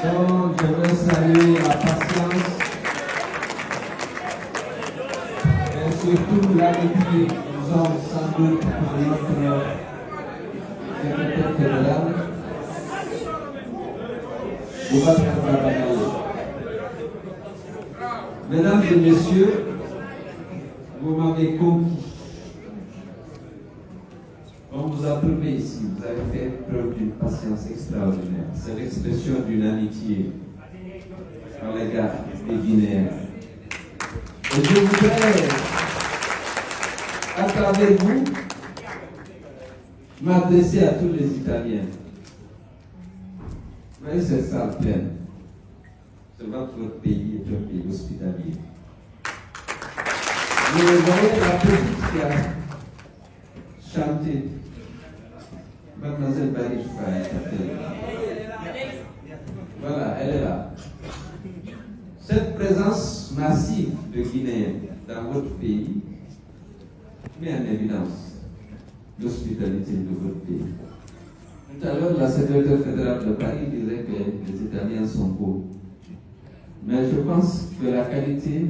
Donc, je veux saluer la patience et surtout l'amitié que nous avons sans doute pour notre secrétaire fédéral, Boubacar Babagao. Mesdames et messieurs, vous m'avez conquis. On vous a trouvé ici, vous avez fait preuve d'une patience extraordinaire. C'est l'expression d'une amitié à l'égard des Guinéens. Et je voudrais, à travers vous, m'adresser à tous les Italiens. Vous voyez cette salle pleine. C'est votre pays est un pays hospitalier. Vous voyez la petite qui a chanté. Mademoiselle Barry s'appelle. Voilà, elle est là. Cette présence massive de Guinéens dans votre pays met en évidence l'hospitalité de votre pays. Tout à l'heure, la secrétaire fédérale de Paris disait que les Italiens sont beaux. Mais je pense que la qualité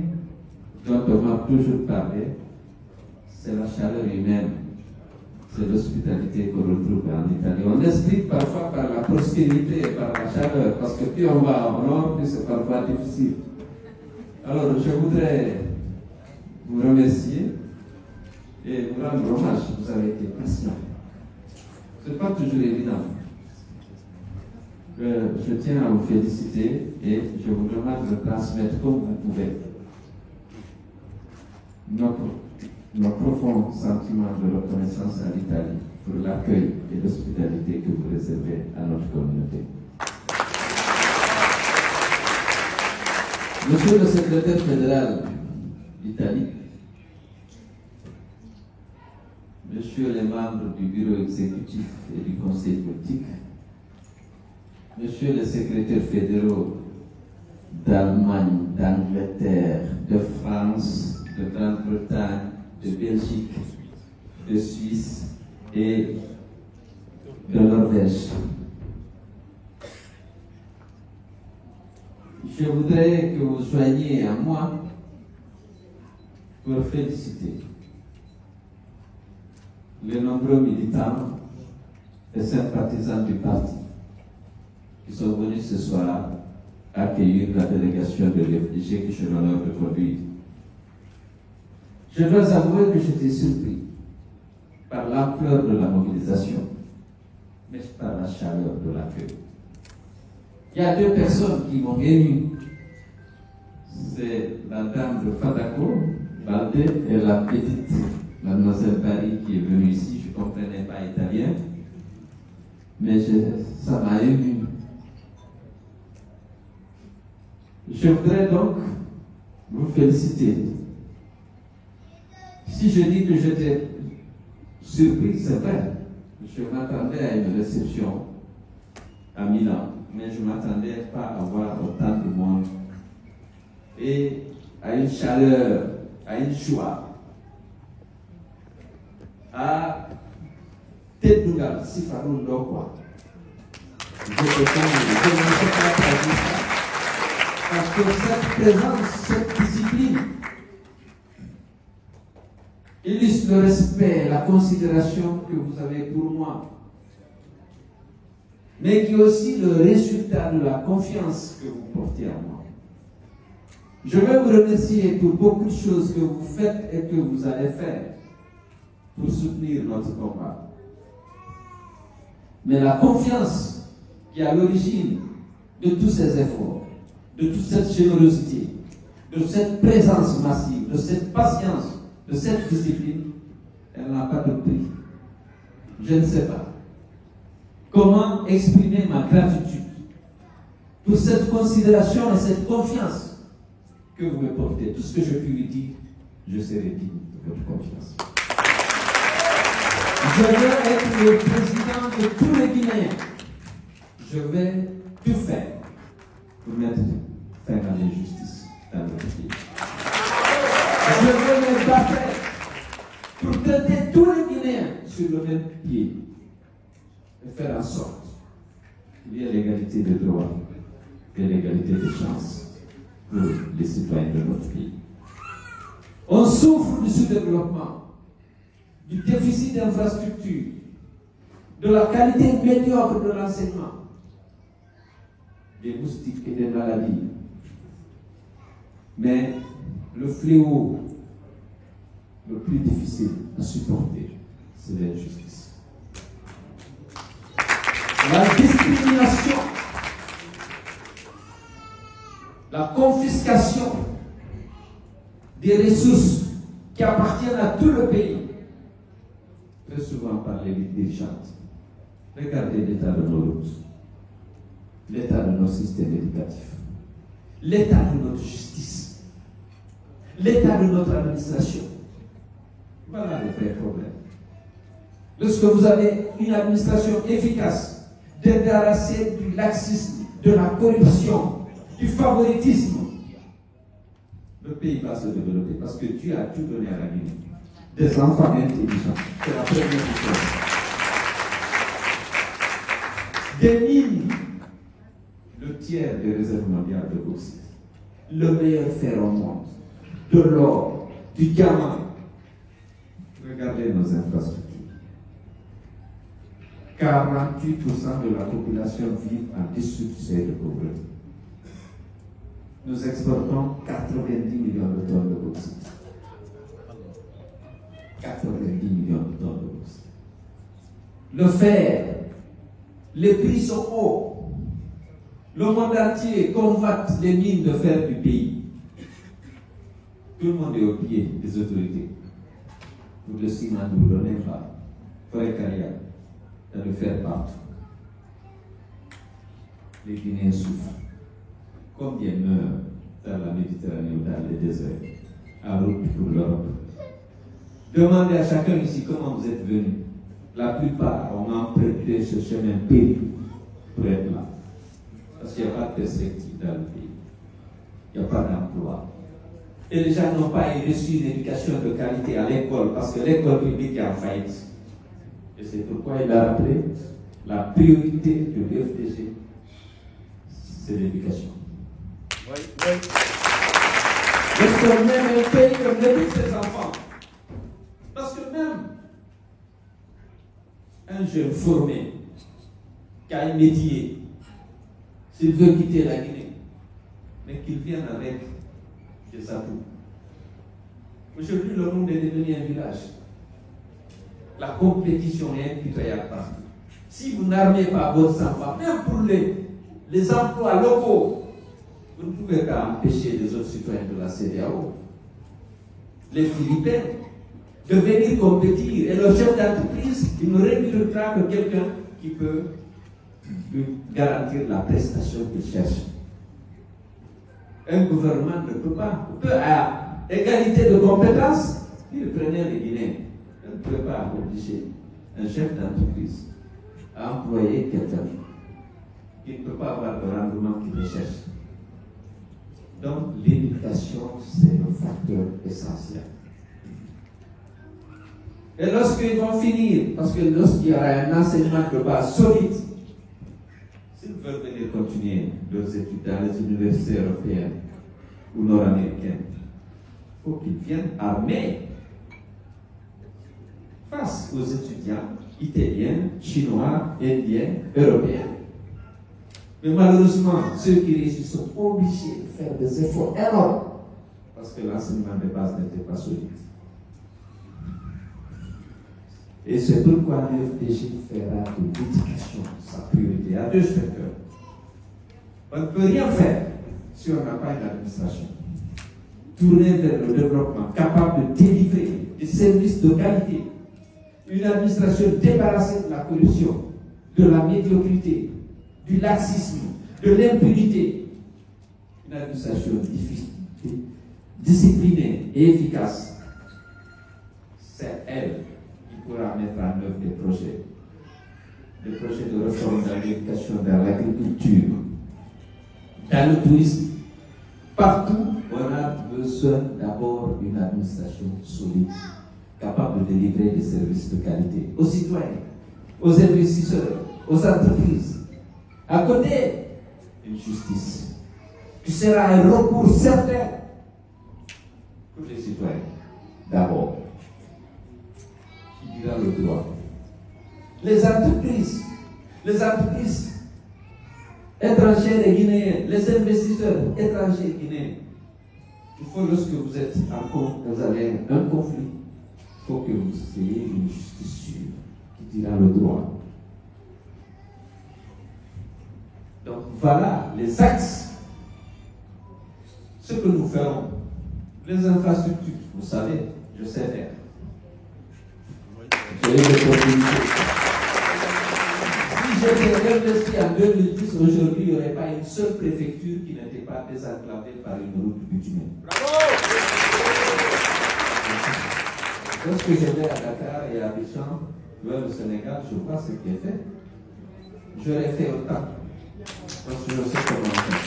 dont on m'a toujours parlé, c'est la chaleur humaine. C'est l'hospitalité qu'on retrouve en Italie. On explique parfois par la prospérité et par la chaleur, parce que plus on va au nord, plus c'est parfois difficile. Alors, je voudrais vous remercier et vous rendre hommage. Vous avez été patient. Ce n'est pas toujours évident. Je tiens à vous féliciter et je vous demande de transmettre comme vous pouvez nos profonds sentiments de reconnaissance à l'Italie pour l'accueil et l'hospitalité que vous réservez à notre communauté. Monsieur le secrétaire fédéral d'Italie, Messieurs les membres du bureau exécutif et du conseil politique, Messieurs les secrétaires fédéraux d'Allemagne, d'Angleterre, de France, de Grande-Bretagne, de Belgique, de Suisse et de Norvège. Je voudrais que vous soyez à moi pour féliciter les nombreux militants et sympathisants du parti qui sont venus ce soir accueillir la délégation de réfugiés que j'ai l'honneur de conduire. Je dois avouer que j'étais surpris par l'ampleur de la mobilisation, mais par la chaleur de l'accueil. Il y a deux personnes qui m'ont ému. C'est la dame de Fadako, Baldé, et la petite mademoiselle Barry qui est venue ici. Je ne comprenais pas italien, mais ça m'a ému. Je voudrais donc vous féliciter. Si je dis que j'étais surpris, c'est vrai. Je m'attendais à une réception à Milan, mais je ne m'attendais pas à voir autant de monde et à une chaleur, à une joie, à Tedougal, Sifarou Lokwa. Je ne sais pas traduire ça. Parce que cette présence, cette discipline illustre le respect, la considération que vous avez pour moi, mais qui est aussi le résultat de la confiance que vous portez en moi. Je veux vous remercier pour beaucoup de choses que vous faites et que vous allez faire pour soutenir notre combat. Mais la confiance qui est à l'origine de tous ces efforts, de toute cette générosité, de cette présence massive, de cette patience, de cette discipline, elle n'a pas de prix. Je ne sais pas comment exprimer ma gratitude pour cette considération et cette confiance que vous me portez. Tout ce que je puis lui dire, je serai digne de votre confiance. Je veux être le président de tous les Guinéens. Je vais tout faire pour mettre fin à l'injustice dans notre pays. Je veux me battre pour traiter tous les Guinéens sur le même pied et faire en sorte qu'il y ait l'égalité des droits et l'égalité des chances pour les citoyens de notre pays. On souffre du sous-développement, du déficit d'infrastructures, de la qualité médiocre de l'enseignement, des moustiques et des maladies. Mais le fléau le plus difficile à supporter, c'est l'injustice. La discrimination, la confiscation des ressources qui appartiennent à tout le pays, très souvent par les dirigeantes. Regardez l'état de nos routes, l'état de nos systèmes éducatifs, l'état de notre justice, l'état de notre administration. Voilà le vrai problème. Lorsque vous avez une administration efficace, débarrassée du laxisme, de la corruption, du favoritisme, le pays va se développer parce que Dieu a tout donné à la Guinée. Des enfants intelligents, c'est la première chose. Des mines, le tiers des réserves mondiales de bauxite, le meilleur fer au monde, de l'or, du diamant. Regardez nos infrastructures. 48% de la population vit en dessous du seuil de pauvreté. Nous exportons 90 millions de tonnes de bauxite. 90 millions de tonnes de bauxite. Le fer, les prix sont hauts. Le monde entier convoite les mines de fer du pays. Tout le monde est au pied des autorités. Pour le ciment, nous ne donnons pas. Forêt carrière, de le faire partout. Les Guinéens souffrent. Combien meurent dans la Méditerranée ou dans les déserts, à route pour l'Europe? Demandez à chacun ici comment vous êtes venus. La plupart ont emprunté ce chemin périlleux pour être là. Parce qu'il n'y a pas de perspective dans le pays. Il n'y a pas d'emploi. Et les gens n'ont pas reçu une éducation de qualité à l'école parce que l'école publique est en faillite. Et c'est pourquoi il a rappelé la priorité de l'UFDG, c'est l'éducation. Oui, oui. Parce que même un pays comme l'éduque ses enfants. Parce que même un jeune formé qui a un métier, s'il veut quitter la Guinée, mais qu'il vienne avec des atouts. Aujourd'hui, le monde est devenu un village. La compétition est impitoyable partout. Si vous n'armez pas votre enfant, même pour les emplois locaux, vous ne pouvez pas empêcher les autres citoyens de la CEDEAO, les Philippins, de venir compétir. Et le chef d'entreprise, il ne recrutera que quelqu'un qui peut lui garantir la prestation qu'il cherche. Un gouvernement ne peut pas, à égalité de compétences, il prenait les Guinéens. On ne peut pas obliger un chef d'entreprise à employer quelqu'un qui ne peut pas avoir le rendement qu'il recherche. Donc, l'éducation, c'est un facteur essentiel. Et lorsqu'ils vont finir, parce que lorsqu'il y aura un enseignement de base solide, s'ils veulent venir continuer leurs études dans les universités européennes ou nord-américaines, il faut qu'ils viennent armés face aux étudiants italiens, chinois, indiens, européens. Mais malheureusement, ceux qui réussissent sont obligés de faire des efforts énormes parce que l'enseignement de base n'était pas solide. Et c'est pourquoi l'UFDG fera de l'éducation sa priorité à deux secteurs. On ne peut rien faire si on n'a pas une administration tournée vers le développement, capable de délivrer des services de qualité. Une administration débarrassée de la corruption, de la médiocrité, du laxisme, de l'impunité. Une administration disciplinée et efficace. C'est elle qui pourra mettre en œuvre des projets de réforme dans l'éducation, dans l'agriculture, dans le tourisme. Partout, on a besoin d'abord d'une administration solide, capable de délivrer des services de qualité aux citoyens, aux investisseurs, aux entreprises. À côté, une justice qui sera un recours certain pour les citoyens, d'abord, qui dira le droit. Les entreprises étrangères et guinéennes, les investisseurs étrangers et guinéens, il faut, lorsque vous êtes vous avez un conflit, il faut que vous ayez une justice sûre qui dira le droit. Donc voilà les axes. Ce que nous ferons, les infrastructures, vous savez, je sais faire. J'ai eu l'opportunité. Si j'étais investi en 2010, aujourd'hui, il n'y aurait pas une seule préfecture qui n'était pas désenclavée par une route bitumineuse. Bravo! Lorsque je vais à Dakar et à Abidjan, vers le Sénégal, je vois ce qui est fait. J'aurais fait autant. Parce que je sais comment faire.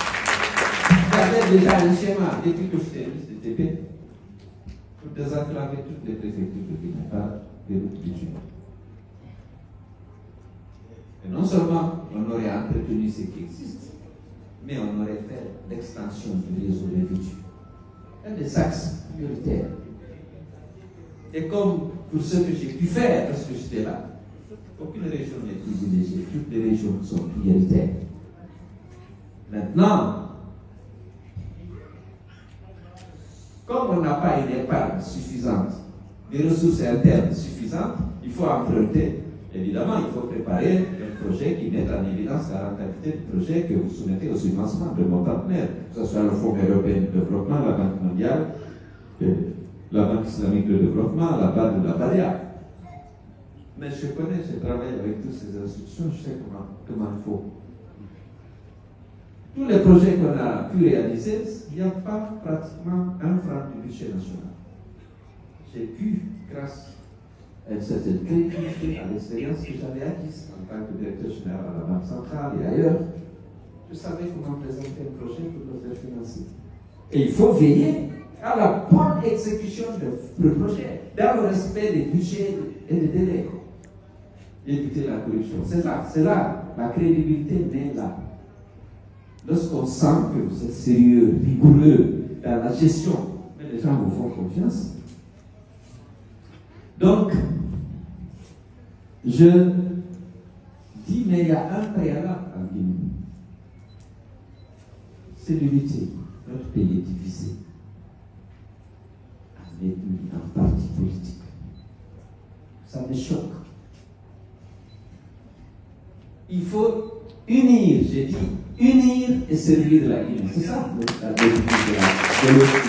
J'avais déjà un schéma depuis que j'étais ministre de TP pour désenclaver toutes les préfectures de Guinée par des routes bitumineuses. Et non seulement on aurait entretenu ce qui existe, mais on aurait fait l'extension du réseau des bitumes. Il y a des axes prioritaires. Et comme pour ce que j'ai pu faire parce que j'étais là, aucune région n'est privilégiée, toutes les régions sont prioritaires. Maintenant, comme on n'a pas une épargne suffisante, des ressources internes suffisantes, il faut emprunter. Évidemment, il faut préparer un projet qui mette en évidence la rentabilité du projet que vous soumettez au financement de vos partenaires, que ce soit le Fonds européen de développement, la Banque mondiale, la Banque islamique de développement, la Banque de la Baria. Mais je connais, j'ai travaillé avec toutes ces institutions, je sais comment il faut. Tous les projets qu'on a pu réaliser, il n'y a pas pratiquement un franc du budget national. J'ai pu, grâce à une certaine crédibilité, à l'expérience que j'avais acquise en tant que directeur général à la Banque centrale et ailleurs, je savais comment présenter un projet pour le faire financer. Et il faut veiller à la bonne exécution du projet, dans le respect des budgets et des délais. Éviter la corruption. C'est là, la crédibilité naît là. Lorsqu'on sent que vous êtes sérieux, rigoureux dans la gestion, mais les gens vous font confiance. Donc, je dis, mais il y a un préalable en Guinée. C'est l'unité. Notre pays est divisé en ethnie, en partis politiques. Ça me choque. Il faut unir, j'ai dit, unir et servir la Guinée. C'est ça la politique de l'autre.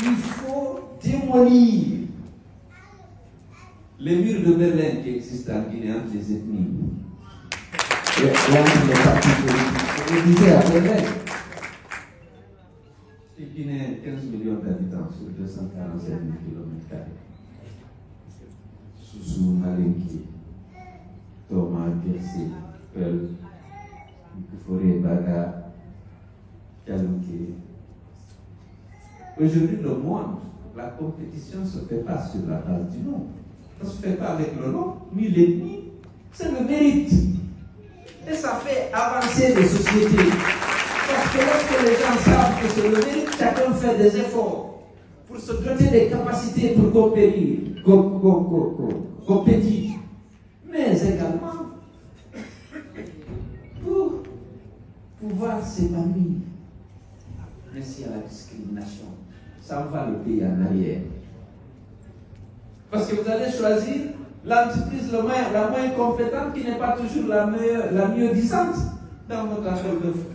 Il faut démolir les murs de Berlin qui existent en Guinée entre les ethnies. Et entre les partis politiques. Je disais à Berlin, la Guinée a 15 millions d'habitants sur 245 000 km². Soussou, Malinki, Thomas, Kersé, Peul, Forêt, Baga, Kalouké. Aujourd'hui, le monde, la compétition ne se fait pas sur la base du nom. Ça ne se fait pas avec le nom, ni l'ethnie. C'est le mérite. Et ça fait avancer les sociétés. Parce que lorsque les gens savent que c'est le mérite, chacun fait des efforts pour se doter des capacités pour compétir. Mais également pour pouvoir s'épanouir. Mais s'il y a la discrimination, ça va le pays en arrière. Parce que vous allez choisir l'entreprise la moins compétente qui n'est pas toujours la mieux disante dans votre appel d'offres.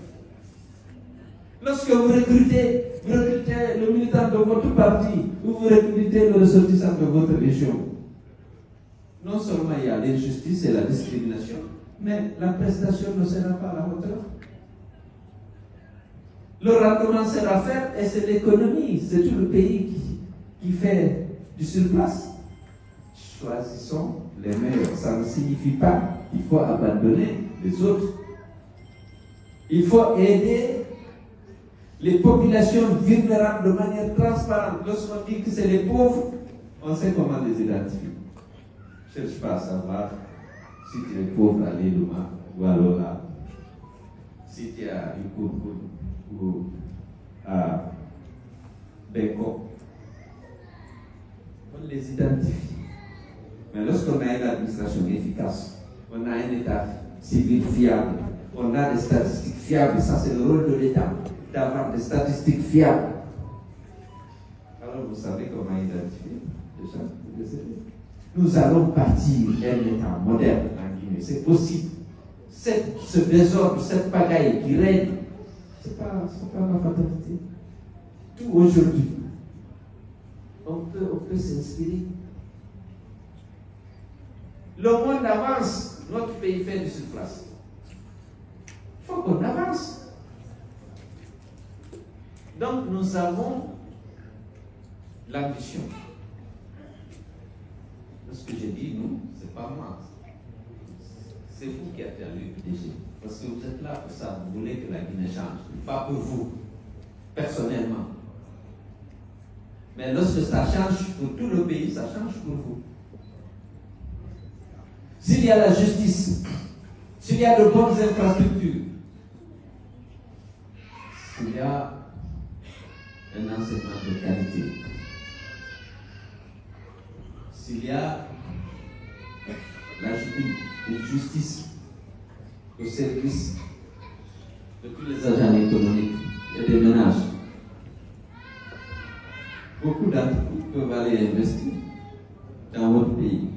Lorsque vous recrutez le militant de votre parti ou vous recrutez le ressortissant de votre région, non seulement il y a l'injustice et la discrimination, mais la prestation ne sera pas à la hauteur. Le rendement sera fait et c'est l'économie, c'est tout le pays qui fait du surplace. Choisissons les meilleurs. Ça ne signifie pas qu'il faut abandonner les autres. Il faut aider les populations vulnérables de manière transparente. Lorsqu'on dit que c'est les pauvres, on sait comment les identifier. Je ne cherche pas à savoir Si tu es pauvre à l'Eloma, ou à Lola, si tu es à Yukoukoun ou à Beko, on les identifie. Mais lorsqu'on a une administration efficace, on a un État civil fiable, on a des statistiques fiables, ça c'est le rôle de l'État, d'avoir des statistiques fiables. Alors vous savez comment identifier déjà. Nous allons partir d'un État moderne en Guinée. C'est possible. Ce désordre, cette pagaille qui règne, ce n'est pas ma fatalité. Tout aujourd'hui, on peut s'inspirer. Le monde avance, notre pays fait du surplace. Il faut qu'on avance. Donc nous avons l'ambition. Ce que j'ai dit, nous, ce n'est pas moi. C'est vous qui êtes à l'UPDG. Parce que vous êtes là pour ça. Vous voulez que la Guinée change. Pas pour vous, personnellement. Mais lorsque ça change pour tout le pays, ça change pour vous. S'il y a la justice, s'il y a de bonnes infrastructures, s'il y a un enseignement de qualité, s'il y a une justice au service de tous les agents économiques et des ménages, beaucoup d'entre vous peuvent aller investir dans votre pays.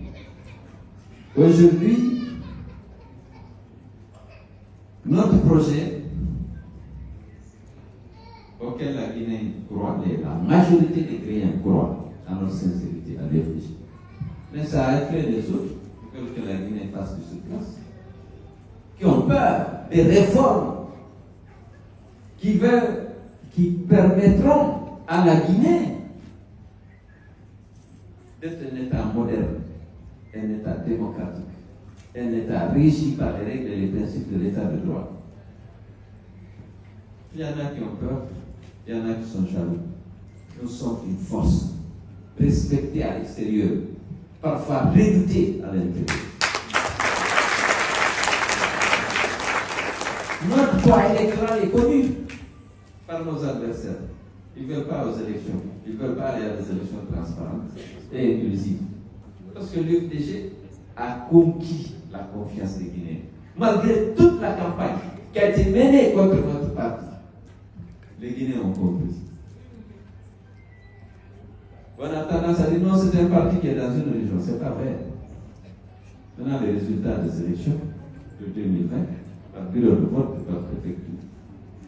Aujourd'hui, notre projet auquel la Guinée croit, la majorité des Guinéens croient à notre sincérité, à l'effet. Mais ça a effrayé les autres, qui veulent que la Guinée fasse de ce place, qui ont peur des réformes qui permettront à la Guinée d'être un État moderne, un État démocratique, un État régi par les règles et les principes de l'État de droit. Il y en a qui ont peur, il y en a qui sont jaloux. Nous sommes une force respectée à l'extérieur, parfois redoutée à l'intérieur. Notre poids électoral est connu par nos adversaires. Ils ne veulent pas aux élections. Ils ne veulent pas aller à des élections transparentes et inclusives. Parce que l'UFDG a conquis la confiance des Guinéens. Malgré toute la campagne qui a été menée contre notre parti, les Guinéens ont compris. On a tendance à dire non, c'est un parti qui est dans une région. Ce n'est pas vrai. On a les résultats des élections de 2020 par bureau de vote de votre préfecture.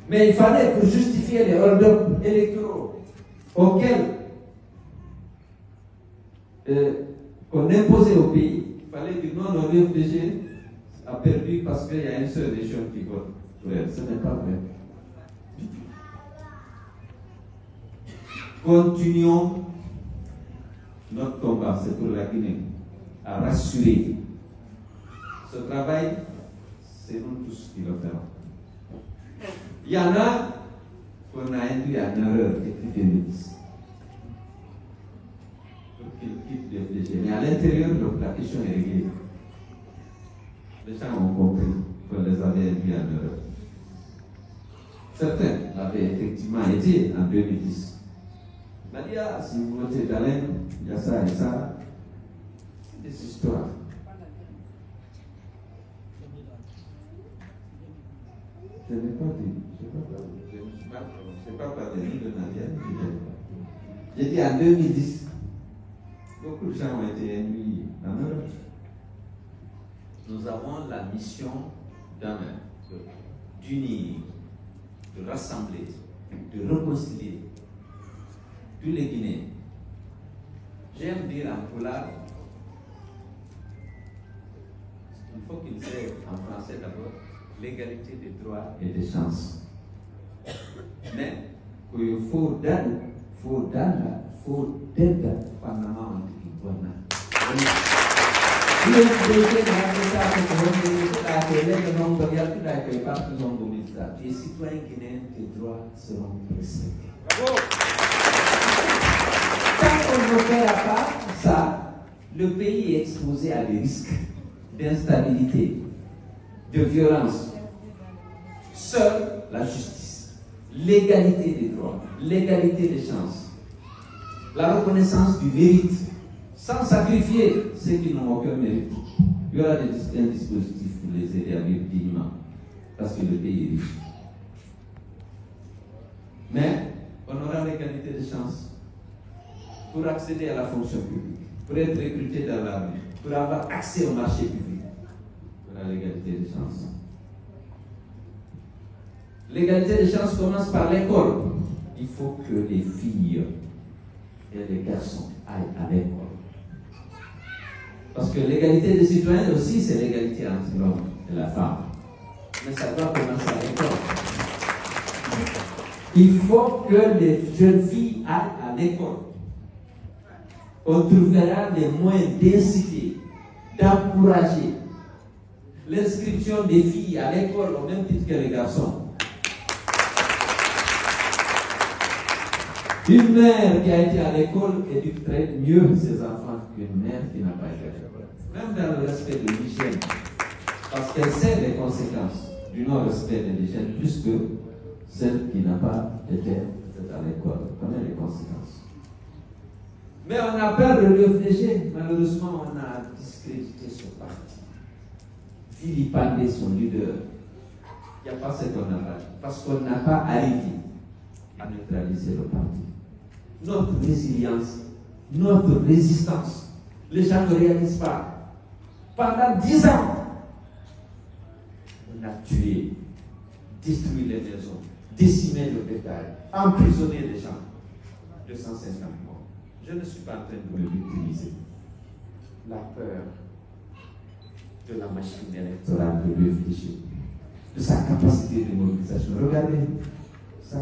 Mais il fallait, pour justifier les hold-up électoraux auxquels qu'on imposait au pays, il fallait dire non, le l'UFDG a perdu parce qu'il y a une seule région qui vote pour elle. Ce n'est pas vrai. Continuons notre combat, c'est pour la Guinée, à rassurer. Ce travail, c'est nous tous qui le ferons. Il y en a qu'on a induit en erreur depuis 2010 pour qu'ils quittent le FDG. Mais à l'intérieur, la question est réglée. Les gens ont compris qu'on les avait induits en erreur. Certains l'avaient effectivement été en 2010. On m'a dit, ah, si vous votez d'Alain, il y a ça et ça. Des histoires. Je n'ai pas dit. Je ne sais pas parler ni de Nadia ni de Nadia. J'ai dit en 2010, beaucoup de gens ont été induits en erreur. Nous avons la mission d'unir, de rassembler, de réconcilier tous les Guinéens. J'aime dire en polar, il faut qu'ils aient en français d'abord l'égalité des droits et des chances. Mais qu'il faut d'être Panama anti-Guana. Les citoyens guinéens, tes droits seront respectés. Tant qu'on ne fera pas ça, le pays est exposé à des risques d'instabilité, de violence. Seule la justice, l'égalité des droits, l'égalité des chances, la reconnaissance du mérite, sans sacrifier ceux qui n'ont aucun mérite. Il y aura un dispositif pour les aider à vivre dignement, parce que le pays est riche. Mais on aura l'égalité des chances pour accéder à la fonction publique, pour être recruté dans l'armée, pour avoir accès au marché public. On aura l'égalité des chances. L'égalité des chances commence par l'école. Il faut que les filles et les garçons aillent à l'école. Parce que l'égalité des citoyens aussi, c'est l'égalité entre l'homme et la femme. Mais ça doit commencer à l'école. Il faut que les jeunes filles aillent à l'école. On trouvera des moyens d'inciter, d'encourager l'inscription des filles à l'école au même titre que les garçons. Une mère qui a été à l'école éduquerait mieux ses enfants qu'une mère qui n'a pas été à l'école. Même dans le respect de l'hygiène. Parce qu'elle sait les conséquences du non-respect de l'hygiène plus que celle qui n'a pas été à l'école. Elle connaît les conséquences. Mais on a peur de l'UFDG. Malheureusement, on a discrédité son parti. Vilipendé son leader. Il n'y a pas ce qu'on a fait. Parce qu'on n'a pas arrivé à neutraliser le parti. Notre résilience, notre résistance, les gens ne réalisent pas. Pendant 10 ans, on a tué, détruit les maisons, décimé le bétail, emprisonné les gens. 250 morts. Je ne suis pas en train de me victimiser. La peur de la machine électorale de l'UFDG, de sa capacité de mobilisation. Regardez ça.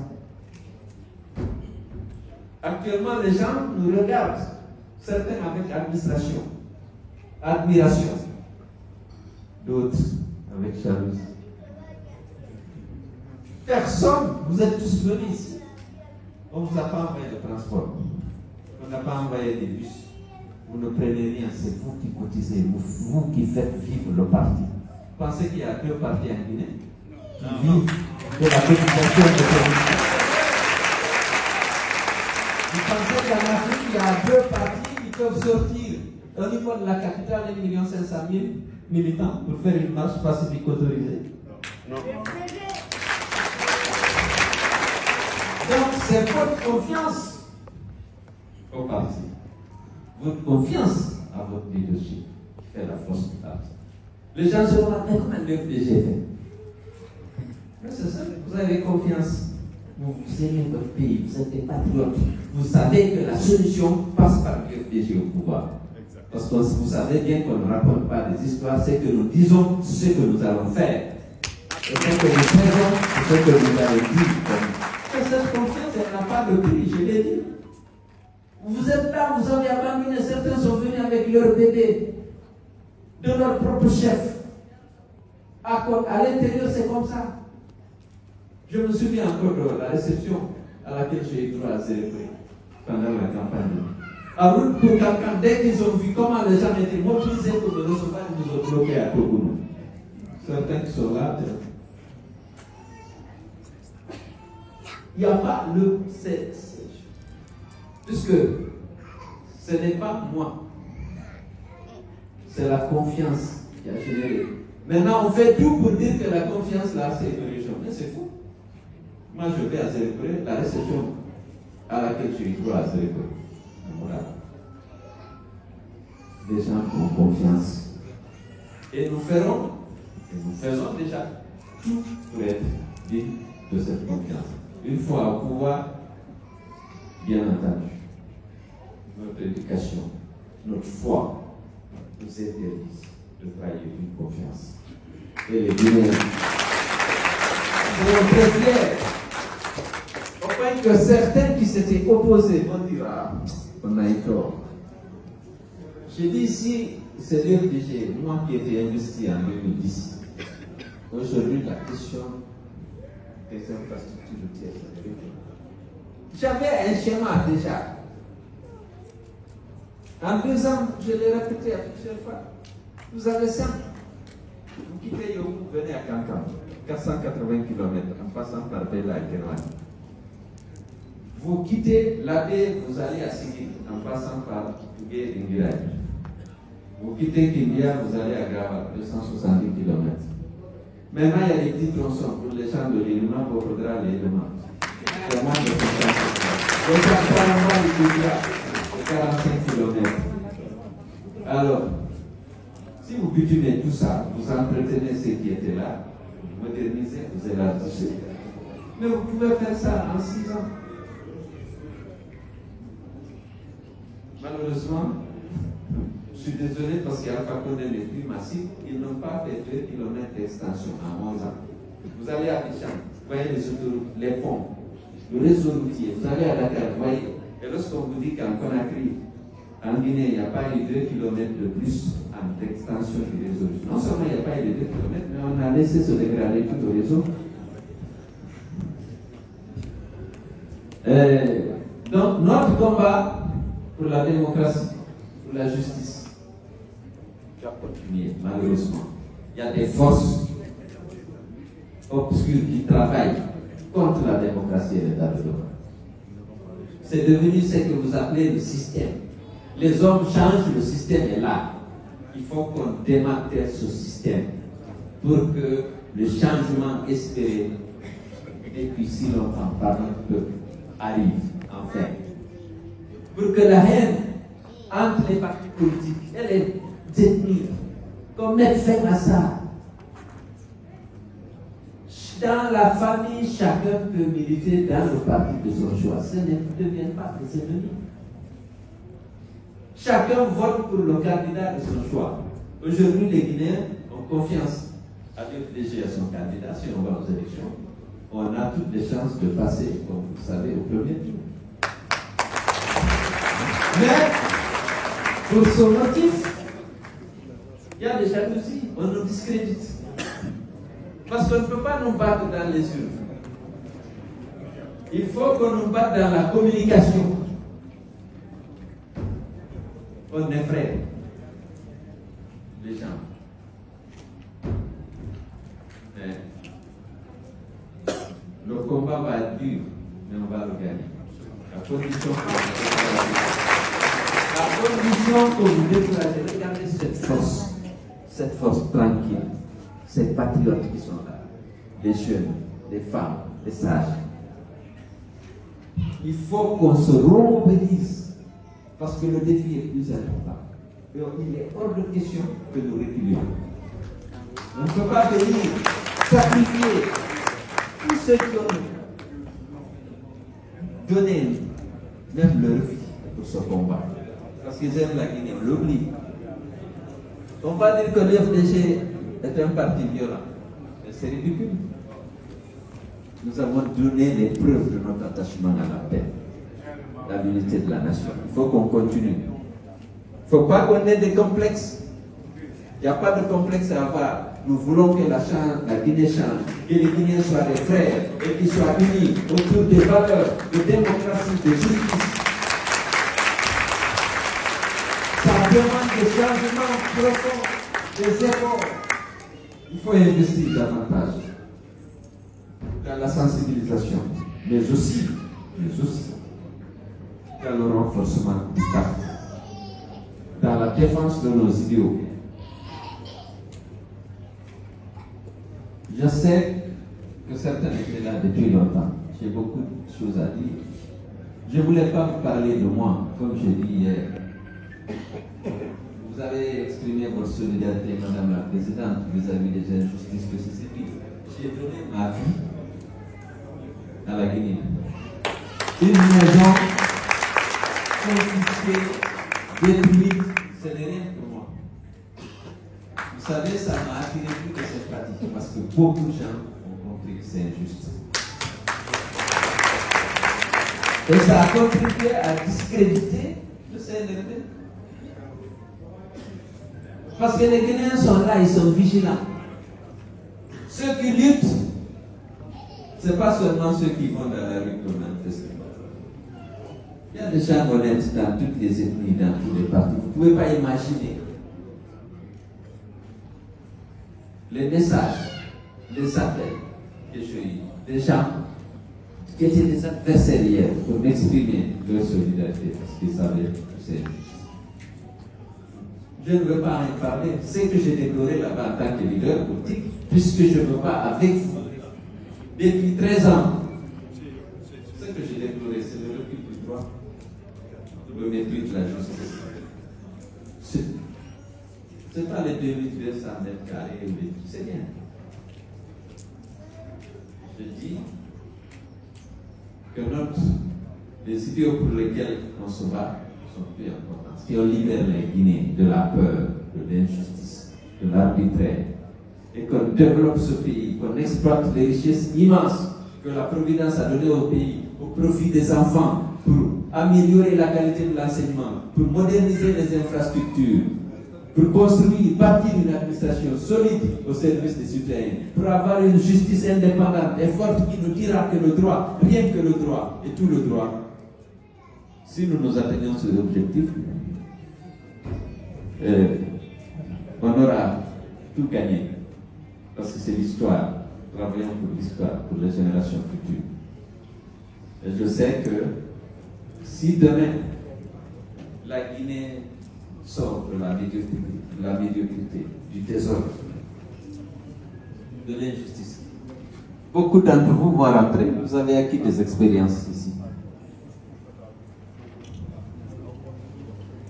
Actuellement, les gens nous regardent, certains avec administration, admiration, d'autres avec jalousie. Personne, vous êtes tous venus ici. On ne vous a pas envoyé de transport, on n'a pas envoyé des bus. Vous ne prenez rien, c'est vous qui cotisez, vous qui faites vivre le parti. Vous pensez qu'il y a deux partis en Guinée qui vivent de la cotisation de communes? Vous pensez qu'en Afrique, il y a deux partis qui peuvent sortir au niveau de la capitale 1 500 000 militants pour faire une marche pacifique autorisée? Non. Donc, c'est votre confiance au parti, votre confiance à votre leadership qui fait la force du parti. Les gens se demandent, mais comment l'UFDG fait? Mais c'est ça, vous avez confiance. Vous aimez votre pays, vous êtes des patriotes. Vous savez que la solution passe par l'UFDG au pouvoir. Parce que vous savez bien qu'on ne raconte pas des histoires, c'est que nous disons ce que nous allons faire. Et ce que nous faisons, c'est ce que nous allons dire. Et cette confiance, elle n'a pas de prix, je l'ai dit. Vous êtes là, vous avez abandonné, certains sont venus avec leur bébé, de leur propre chef. À l'intérieur, c'est comme ça. Je me souviens encore de la réception à laquelle j'ai eu droit à célébrer pendant la campagne. À route pour quelqu'un, dès qu'ils ont vu comment les gens étaient mobilisés pour me recevoir, ils nous ont bloqués à Togono. Certains qui sont là, il n'y a pas le puisque ce n'est pas moi, c'est la confiance qui a généré. Maintenant, on fait tout pour dire que la confiance là, c'est une religion. Mais c'est faux. Moi, je vais à célébrer la réception à laquelle j'ai eu droit à célébrer. Voilà. Les gens ont confiance. Et nous ferons, et nous faisons déjà tout pour être digne de cette confiance. Une fois au pouvoir, bien entendu, notre éducation, notre foi nous interdisent de trahir une confiance. Et les Guinéens seront très fiers. Au point que certains qui s'étaient opposés vont dire, ah, on a eu tort. J'ai dit ici, c'est l'UFDG, moi qui étais investi en 2010. Aujourd'hui, la question des infrastructures routières, j'avais un schéma déjà. En 2 ans, je l'ai répété à plusieurs fois. Vous avez simple. que vous venez à Kankan, 480 km en passant par Bela et Kenwani. Vous quittez la baie, vous allez à Sigi en passant par Tugue et Ngirai. Vous quittez Kindia, vous allez à Grava, 270 km. Maintenant, il y a des petits tronçons pour les gens de l'élément, il faudra l'élément. C'est moins de 50 km. Donc, apparemment, il y a 45 km. Alors, si vous bitumez tout ça, vous entretenez ce qui était là, vous modernisez, vous élargissez. Mais vous pouvez faire ça en 6 ans. Malheureusement, je suis désolé parce qu'Alpha Condé n'est plus massif, ils n'ont pas fait 2 km d'extension en 11 ans. Vous allez à Abidjan, vous voyez les autoroutes, les ponts, le réseau routier, vous allez à Dakar, vous voyez. Et lorsqu'on vous dit qu'en Conakry, en Guinée, il n'y a pas eu 2 km de plus en extension du réseau. Non seulement il n'y a pas eu 2 km, mais on a laissé se dégrader tout le réseau. Donc, notre combat pour la démocratie, pour la justice, doit continuer, malheureusement. Il y a des forces obscures qui travaillent contre la démocratie et l'état de droit. C'est devenu ce que vous appelez le système. Les hommes changent, le système est là. Il faut qu'on démantèle ce système pour que le changement espéré depuis si longtemps par notre peuple arrive enfin. Pour que la haine entre les partis politiques et les ethnies, qu'on mette fin à ça. Dans la famille, chacun peut militer dans le parti de son choix. Ce ne deviennent pas des ennemis. Chacun vote pour le candidat de son choix. Aujourd'hui, les Guinéens ont confiance à l'UFDG et à son candidat. Si on va aux élections, on a toutes les chances de passer, comme vous le savez, au premier tour. Mais, pour ce motif, il y a des jalousies, on nous discrédite. Parce qu'on ne peut pas nous battre dans les urnes. Il faut qu'on nous batte dans la communication. On est frères, les gens. Mais le combat va être dur, mais on va le gagner. À condition que vous découragez. Regardez cette force tranquille, ces patriotes qui sont là, les jeunes, les femmes, les sages. Il faut qu'on se remobilise parce que le défi est plus important. Et il est hors de question que de reculer. On ne peut pas venir sacrifier tous ceux qui ont donné même leur vie pour ce combat. Parce qu'ils aiment la Guinée, on l'oublie. On va dire que l'UFDG est un parti violent. Mais c'est ridicule. Nous avons donné les preuves de notre attachement à la paix, à l'unité de la nation. Il faut qu'on continue. Il ne faut pas qu'on ait des complexes. Il n'y a pas de complexe à avoir. Nous voulons que la Guinée change, que les Guinéens soient des frères et qu'ils soient unis autour des valeurs de démocratie, de justice. Ça demande des changements profonds, des efforts. Il faut investir davantage dans la sensibilisation, mais aussi dans le renforcement du pacte, dans la défense de nos idéaux. Je sais que certains étaient là depuis longtemps. J'ai beaucoup de choses à dire. Je ne voulais pas vous parler de moi, comme je dis hier. Vous avez exprimé votre solidarité, Madame la Présidente, vis-à-vis des injustices que c'est subi. J'ai donné ma vie à la Guinée. Une maison confisquée, détruite, ce n'est rien pour moi. Vous savez, ça m'a attiré plus de cette pratique parce que beaucoup de gens ont compris que c'est injuste. Et ça a contribué à discréditer le CNRD. Parce que les Guinéens sont là, ils sont vigilants. Ceux qui luttent, ce n'est pas seulement ceux qui vont dans la rue pour manifester. Il y a des gens honnêtes dans toutes les ethnies, dans tous les partis. Vous ne pouvez pas imaginer les messages, les appels que j'ai eus, des gens qui étaient des adversaires hier pour m'exprimer leur solidarité parce qu'ils savaient que c'est injuste. Je ne veux pas en parler, c'est que j'ai déploré là-bas en tant que leader politique, puisque je ne veux pas avec vous. Depuis 13 ans, ce que j'ai déploré, c'est le recul du droit, le mépris de la justice. Ce n'est pas les 2200 mètres carrés ou les... C'est bien. Je dis que les idéaux pour lesquels on se bat sont plus importants. Si on libère les Guinéens de la peur, de l'injustice, de l'arbitraire, et qu'on développe ce pays, qu'on exploite les richesses immenses que la Providence a données au pays, au profit des enfants, pour améliorer la qualité de l'enseignement, pour moderniser les infrastructures, pour construire, bâtir une administration solide au service des citoyens, pour avoir une justice indépendante et forte qui nous dira que le droit, rien que le droit, et tout le droit. Si nous atteignons ces objectifs, on aura tout gagné. Parce que c'est l'histoire. Travaillons pour l'histoire, pour les générations futures. Et je sais que si demain, la Guinée sort de la médiocrité, du désordre, de l'injustice, beaucoup d'entre vous vont rentrer. Vous avez acquis des expériences ici.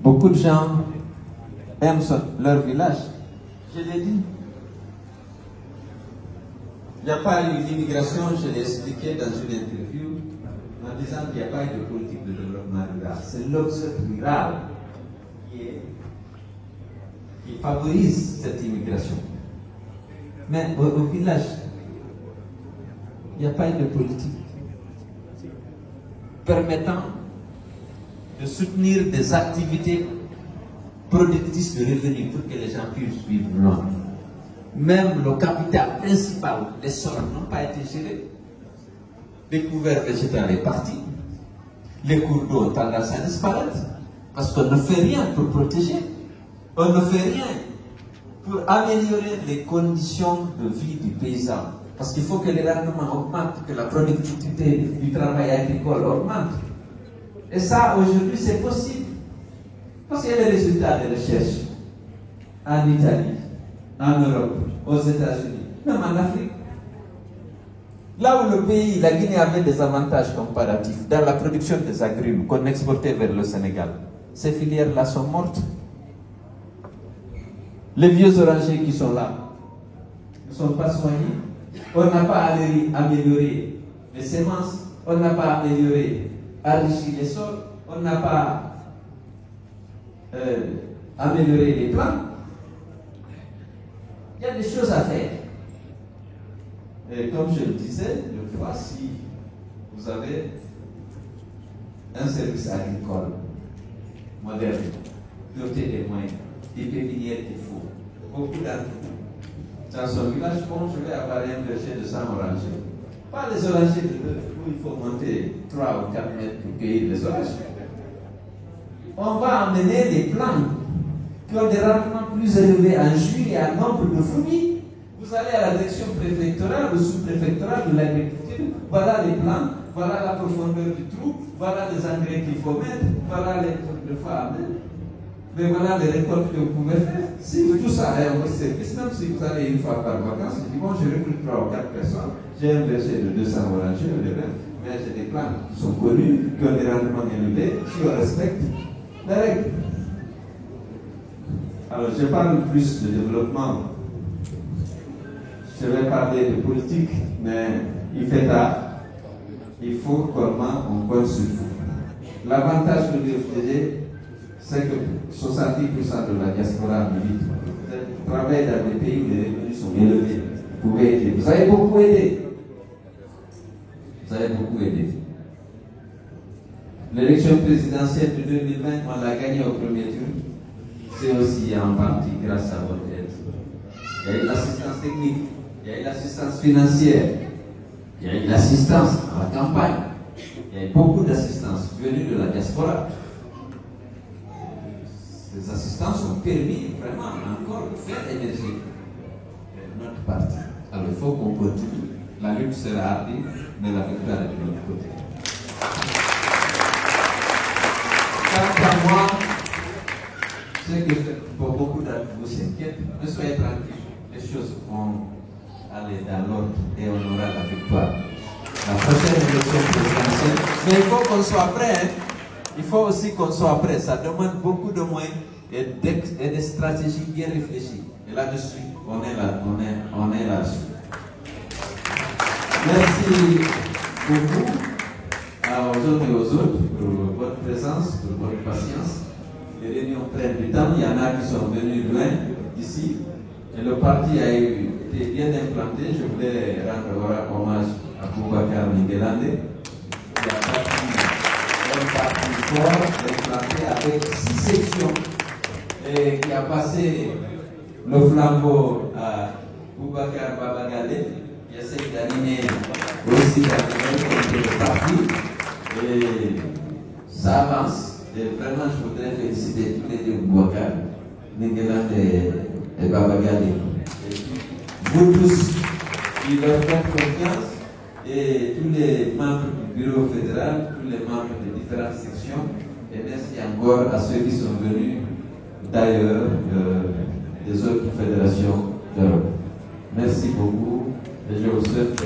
Beaucoup de gens aiment leur village. Je l'ai dit. Il n'y a pas eu d'immigration, je l'ai expliqué dans une interview, en disant qu'il n'y a pas eu de politique de développement rural. C'est l'objet rural qui favorise cette immigration. Mais au village, il n'y a pas eu de politique permettant de soutenir des activités productrices de revenus pour que les gens puissent vivre loin. Même le capital principal des sols n'ont pas été gérés. Les couverts végétaux est parti. Les cours d'eau ont tendance à disparaître. Parce qu'on ne fait rien pour protéger. On ne fait rien pour améliorer les conditions de vie du paysan. Parce qu'il faut que les rendements augmentent, que la productivité du travail agricole augmente. Et ça, aujourd'hui, c'est possible. Parce qu'il y a des résultats de recherche en Italie, en Europe, aux États-Unis, même en Afrique. Là où le pays, la Guinée avait des avantages comparatifs dans la production des agrumes qu'on exportait vers le Sénégal, ces filières-là sont mortes. Les vieux orangers qui sont là ne sont pas soignés. On n'a pas amélioré les semences, on n'a pas enrichi les sols, on n'a pas amélioré les plants. Il y a des choses à faire. Et comme je le disais, une fois, si vous avez un service agricole moderne, doté des moyens, des pépinières qu'il faut, beaucoup d'entre vous, dans son village, bon, je vais avoir un verger de 100 orangers. Pas les orangers où il faut monter 3 ou 4 mètres pour cueillir les oranges. On va amener des plantes qui ont des rendements plus élevés en jus et en nombre de fruits. Vous allez à la direction préfectorale ou sous-préfectorale de l'agriculture, voilà les plans, voilà la profondeur du trou, voilà les engrais qu'il faut mettre, voilà les trucs de fois à mettre, mais voilà les récoltes que vous pouvez faire. Si tout ça est en votre service, même si vous allez une fois par vacances, vous dites bon, je recrute 3 ou 4 personnes, j'ai un verger de 200 orangers, mais j'ai des plants qui sont connus, qui ont des rendements élevés, qui respectent les règles. Alors, je parle plus de développement. Je vais parler de politique, mais il fait tard. Il faut comment on compte sur vous. L'avantage de l'UFDG, c'est que 70% de la diaspora milite. Vous travaillez dans des pays où les revenus sont élevés. Vous pouvez aider. Vous avez beaucoup aidé. Vous avez beaucoup aidé. L'élection présidentielle de 2020, on l'a gagnée au premier tour. C'est aussi en partie grâce à votre aide. Il y a eu l'assistance technique, il y a eu l'assistance financière, il y a eu l'assistance à la campagne, il y a eu beaucoup d'assistance venue de la diaspora. Ces assistances ont permis vraiment encore de faire émerger notre faut qu'on continue. La lutte sera hardie, mais la victoire est de notre côté. Quant à moi, je sais que pour beaucoup d'entre vous s'inquiètent, ne soyez tranquilles. Les choses vont aller dans l'ordre et on aura la victoire. La prochaine élection présidentielle. Mais il faut qu'on soit prêt. Hein? Il faut aussi qu'on soit prêt. Ça demande beaucoup de moyens et des stratégies bien réfléchies. Et là-dessus, on est là-dessus. Merci beaucoup aux uns et aux autres pour votre présence, pour votre patience. Les réunions prennent du temps. Il y en a qui sont venus loin d'ici. Et le parti a été bien implanté. Je voulais rendre hommage à Boubacar Mingelande. Il a un parti fort, implanté avec 6 sections et qui a passé le flambeau à Boubacar Babagale, qui essaie d'animer aussi le parti. Et ça avance. Et vraiment, je voudrais féliciter tous les deux Boubacar, Mingelande et Babagale. Vous tous qui leur faites confiance et tous les membres du bureau fédéral, tous les membres des différentes sections, et merci encore à ceux qui sont venus d'ailleurs des autres fédérations d'Europe. Merci beaucoup et je vous souhaite